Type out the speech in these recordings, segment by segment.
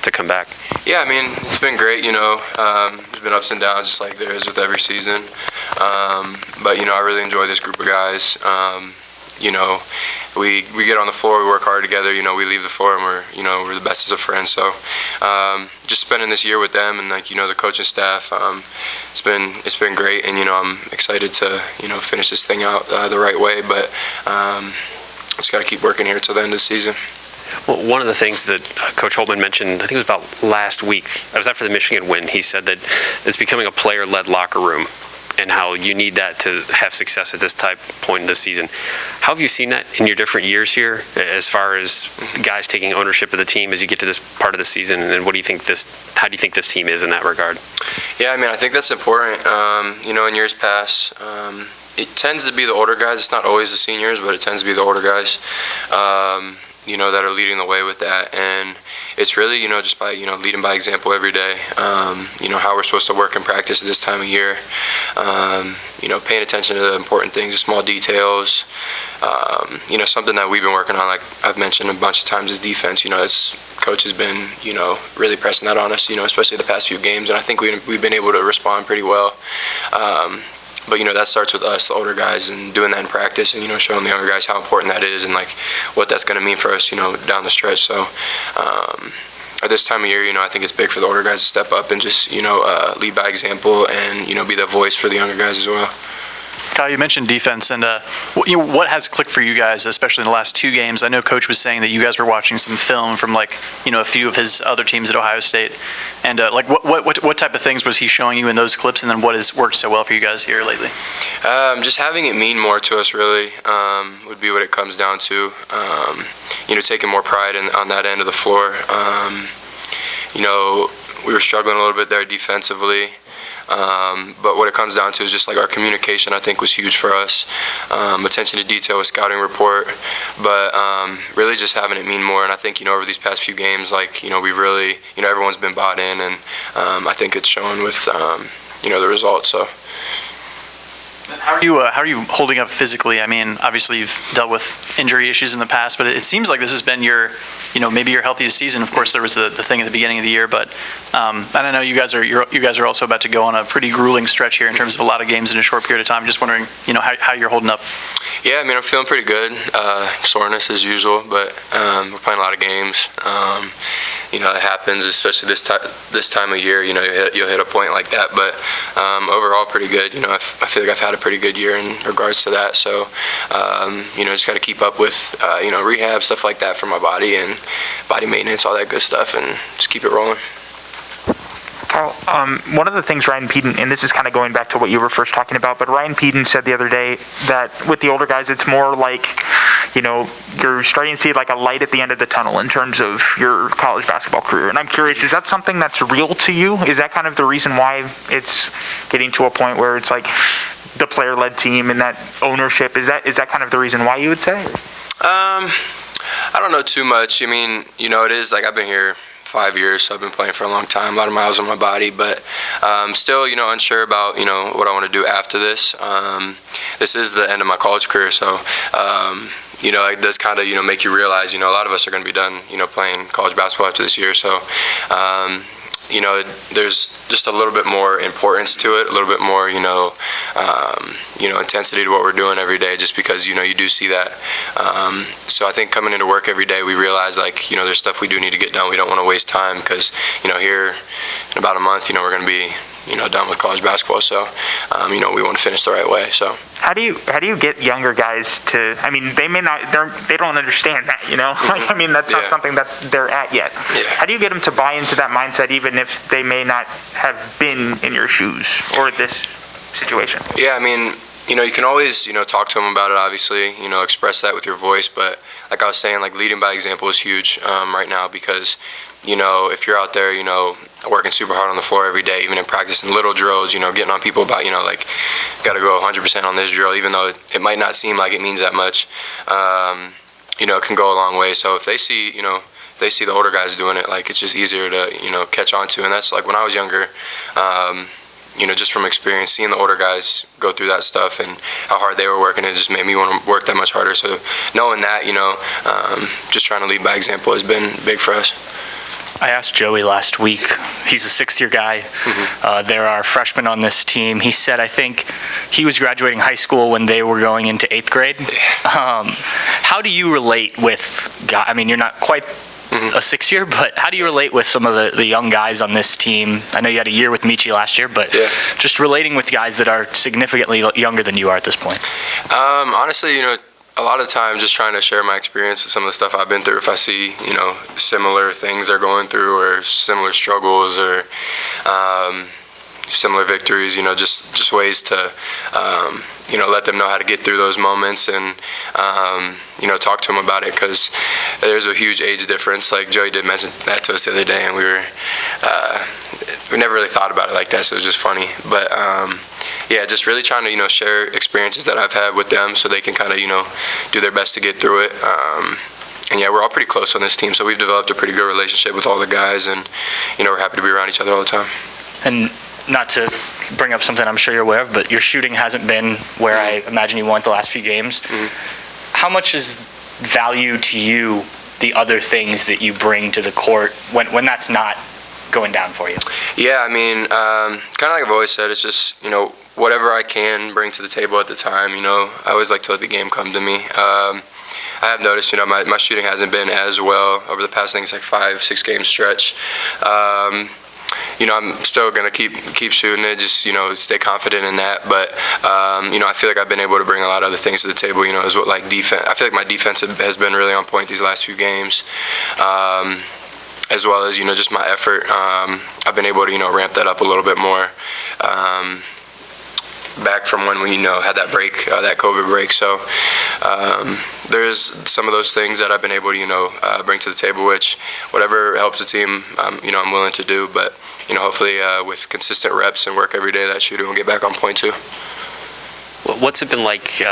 to come back? Yeah, I mean, it's been great, there's been ups and downs just like there is with every season. But, I really enjoy this group of guys. We get on the floor, we work hard together, we leave the floor and we're the best as of friends. So just spending this year with them and the coaching staff, it's been great, and I'm excited to finish this thing out the right way, but just got to keep working here till the end of the season. Well, one of the things that Coach Holtmann mentioned, I think it was about last week, I was after the Michigan win, he said that it's becoming a player-led locker room and how you need that to have success at this point in the season. How have you seen that in your different years here as far as guys taking ownership of the team as you get to this part of the season, and how do you think this team is in that regard? Yeah, I mean, I think that's important. In years past, it tends to be the older guys. It's not always the seniors, but it tends to be the older guys, that are leading the way with that. And it's really, just by, leading by example every day, how we're supposed to work and practice at this time of year, paying attention to the important things, the small details, something that we've been working on, like I've mentioned a bunch of times, is defense. Coach has been, really pressing that on us, especially the past few games, and I think we've been able to respond pretty well. But that starts with us, the older guys, and doing that in practice, and showing the younger guys how important that is, and what that's going to mean for us, down the stretch. So at this time of year, I think it's big for the older guys to step up and just lead by example, and be that voice for the younger guys as well. Kyle, you mentioned defense, and what has clicked for you guys, especially in the last two games? I know Coach was saying that you guys were watching some film from a few of his other teams at Ohio State, and what type of things was he showing you in those clips, and then what has worked so well for you guys here lately? Just having it mean more to us, really, would be what it comes down to. Taking more pride on that end of the floor. We were struggling a little bit there defensively. But what it comes down to is just our communication, I think, was huge for us. Attention to detail with scouting report, but really just having it mean more. And I think, over these past few games, we really, everyone's been bought in, and I think it's shown with, the results. So. How are you holding up physically? I mean, obviously you've dealt with injury issues in the past, but it seems like this has been your, maybe your healthiest season. Of course, there was the thing at the beginning of the year, but and I know you guys are also about to go on a pretty grueling stretch here in terms of a lot of games in a short period of time. Just wondering, how you're holding up. Yeah, I mean, I'm feeling pretty good. Soreness as usual, but we're playing a lot of games. It happens, especially this time of year. You'll hit a point like that, but overall pretty good. I feel like I've had a pretty good year in regards to that. So, just got to keep up with rehab, stuff like that for my body, and body maintenance, all that good stuff, and just keep it rolling. Kyle, one of the things Ryan Pedon, and this is kind of going back to what you were first talking about, but Ryan Pedon said the other day that with the older guys, it's more like, you're starting to see a light at the end of the tunnel in terms of your college basketball career. And I'm curious, is that something that's real to you? Is that kind of the reason why it's getting to a point where it's the player-led team and that ownership? Is that kind of the reason why you would say? I don't know too much. I mean, it is I've been here 5 years, so I've been playing for a long time, a lot of miles on my body, but still, unsure about, what I want to do after this. This is the end of my college career, so, it does kind of, make you realize, a lot of us are going to be done, playing college basketball after this year, so, there's just a little bit more importance to it, a little bit more, intensity to what we're doing every day, just because, you do see that. So I think coming into work every day, we realize, there's stuff we do need to get done. We don't want to waste time because, here in about a month, we're going to be, done with college basketball. So, we want to finish the right way. So. How do you get younger guys to? I mean, they don't understand that, that's not something that they're at yet. Yeah. How do you get them to buy into that mindset, even if they may not have been in your shoes or this situation? Yeah, I mean, you can always, talk to them about it, obviously, express that with your voice. But like I was saying, leading by example is huge right now because, if you're out there, working super hard on the floor every day, even in practicing little drills, getting on people about, got to go 100% on this drill, even though it might not seem like it means that much, it can go a long way. So if they see, the older guys doing it, it's just easier to, catch on to. And that's when I was younger, just from experience, seeing the older guys go through that stuff and how hard they were working, it just made me want to work that much harder. So knowing that, just trying to lead by example has been big for us. I asked Joey last week. He's a sixth-year guy. There are freshmen on this team. He said, I think he was graduating high school when they were going into eighth grade. How do you relate with guys? I mean, you're not quite a six-year, but how do you relate with some of the young guys on this team? I know you had a year with Michi last year, but just relating with guys that are significantly younger than you are at this point. Honestly, a lot of times just trying to share my experience with some of the stuff I've been through. If I see, similar things they're going through or similar struggles or similar victories, just ways to, let them know how to get through those moments and, talk to them about it, because there's a huge age difference. Like Joey did mention that to us the other day, and we never really thought about it like that, so it was just funny. But just really trying to, share experiences that I've had with them so they can kind of, do their best to get through it. And we're all pretty close on this team, so we've developed a pretty good relationship with all the guys, and, we're happy to be around each other all the time. And not to bring up something I'm sure you're aware of, but your shooting hasn't been where I imagine you want the last few games. How much is value to you the other things that you bring to the court when that's not going down for you? Yeah, I mean, kind of like I've always said, it's just, whatever I can bring to the table at the time, I always like to let the game come to me. I have noticed, my shooting hasn't been as well over the past, I think it's like 5-6 game stretch. I'm still going to keep shooting it, just, stay confident in that. But, I feel like I've been able to bring a lot of other things to the table, as what like defense. I feel like my defense has been really on point these last few games. As well as, just my effort. I've been able to, ramp that up a little bit more. Back from when we, had that break, that COVID break. So there's some of those things that I've been able to, bring to the table, which whatever helps the team, I'm willing to do. But, hopefully with consistent reps and work every day, that shooting will get back on point too. What's it been like,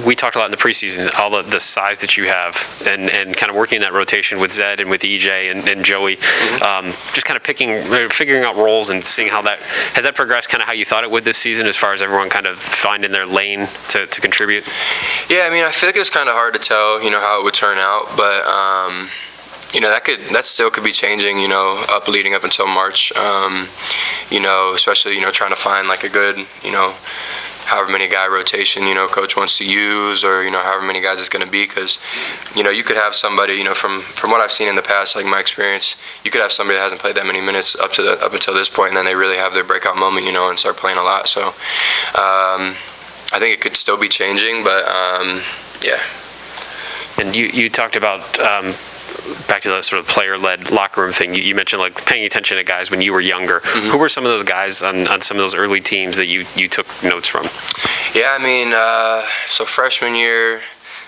we talked a lot in the preseason, all the size that you have and kind of working in that rotation with Zed and with EJ and Joey, just kind of figuring out roles and seeing how that, has that progressed kind of how you thought it would this season as far as everyone kind of finding their lane to contribute? Yeah, I mean, I feel like it was kind of hard to tell, how it would turn out, but, that still could be changing, leading up until March, especially, trying to find like a good, however many guy rotation, coach wants to use, or, however many guys it's going to be, because, you could have somebody, from what I've seen in the past, like my experience, you could have somebody that hasn't played that many minutes up until this point, and then they really have their breakout moment, and start playing a lot. So I think it could still be changing, but yeah. And you talked about back to the sort of player-led locker room thing. You mentioned like paying attention to guys when you were younger. Who were some of those guys on some of those early teams that you took notes from? Yeah, I mean, so freshman year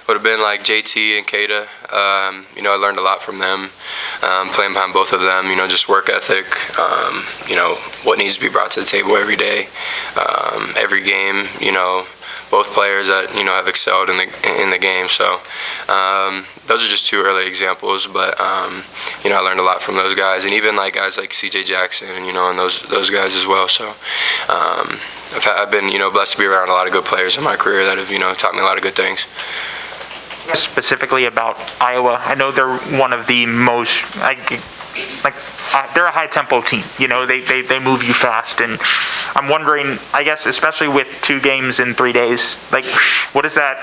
would have been like JT and Keita. I learned a lot from them, playing behind both of them. Just work ethic. What needs to be brought to the table every day, every game. Both players that have excelled in the game. So those are just two early examples, but I learned a lot from those guys, and even like guys like CJ Jackson, and those guys as well. So I've been blessed to be around a lot of good players in my career that have taught me a lot of good things. Specifically about Iowa, I know they're one of the most they're a high tempo team. They move you fast, and I'm wondering, I guess, especially with 2 games in 3 days, like, what is that?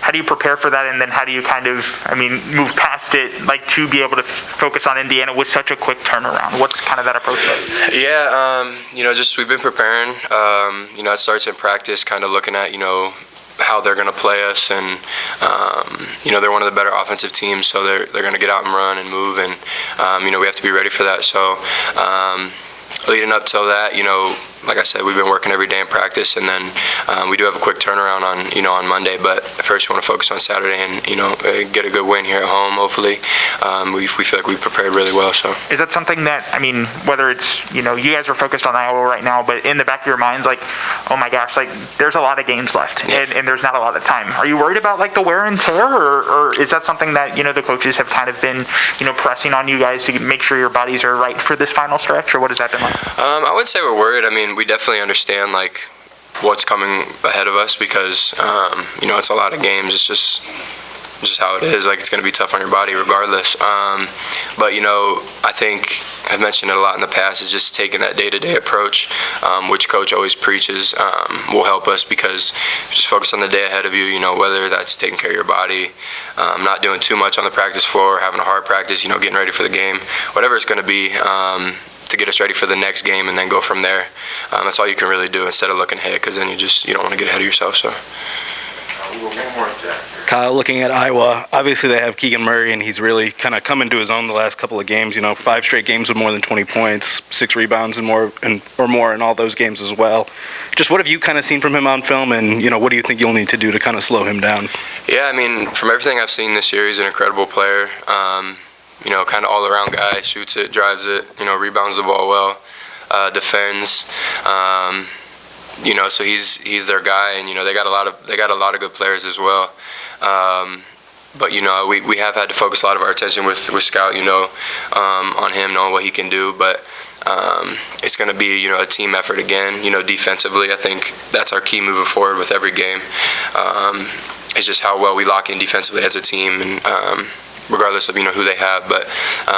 How do you prepare for that, and then how do you kind of, move past it, like, to be able to focus on Indiana with such a quick turnaround? What's kind of that approach like? Yeah, just we've been preparing. It starts in practice, kind of looking at how they're going to play us, and they're one of the better offensive teams, so they're going to get out and run and move, and we have to be ready for that. So leading up till that, like I said, we've been working every day in practice, and then we do have a quick turnaround on Monday. But first, you want to focus on Saturday and get a good win here at home. Hopefully, we feel like we prepared really well. So is that something that whether it's you guys are focused on Iowa right now, but in the back of your minds, like, oh my gosh, like there's a lot of games left, and there's not a lot of time. Are you worried about like the wear and tear, or is that something that the coaches have kind of been pressing on you guys to make sure your bodies are right for this final stretch, or what has that been like? I wouldn't say we're worried. We definitely understand like what's coming ahead of us, because it's a lot of games. It's just just how it is. Like, it's going to be tough on your body regardless. But, you know, I think I've mentioned it a lot in the past, is just taking that day-to-day approach, which Coach always preaches, will help us, because just focus on the day ahead of you, you know, whether that's taking care of your body, not doing too much on the practice floor, having a hard practice, you know, getting ready for the game, whatever it's going to be, to get us ready for the next game, and then go from there. That's all you can really do, instead of looking ahead, because then you don't want to get ahead of yourself. So. Kyle, looking at Iowa, obviously they have Keegan Murray, and he's really kind of come into his own the last couple of games. You know, 5 straight games with more than 20 points, 6 rebounds and more in all those games as well. Just what have you kind of seen from him on film, and you know, what do you think you'll need to do to kind of slow him down? Yeah, I mean, from everything I've seen this year, he's an incredible player. You know, kind of all-around guy, shoots it, drives it, you know, rebounds the ball well, defends. You know, so he's their guy, and you know, they got a lot of good players as well. But you know, we have had to focus a lot of our attention with Scout, you know, on him, knowing what he can do. But it's going to be, you know, a team effort again. You know, defensively, I think that's our key moving forward with every game. It's just how well we lock in defensively as a team, and regardless of, you know, who they have. But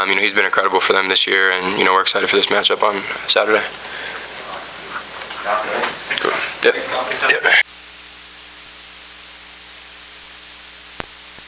you know, he's been incredible for them this year, and you know, we're excited for this matchup on Saturday. Cool. Yep.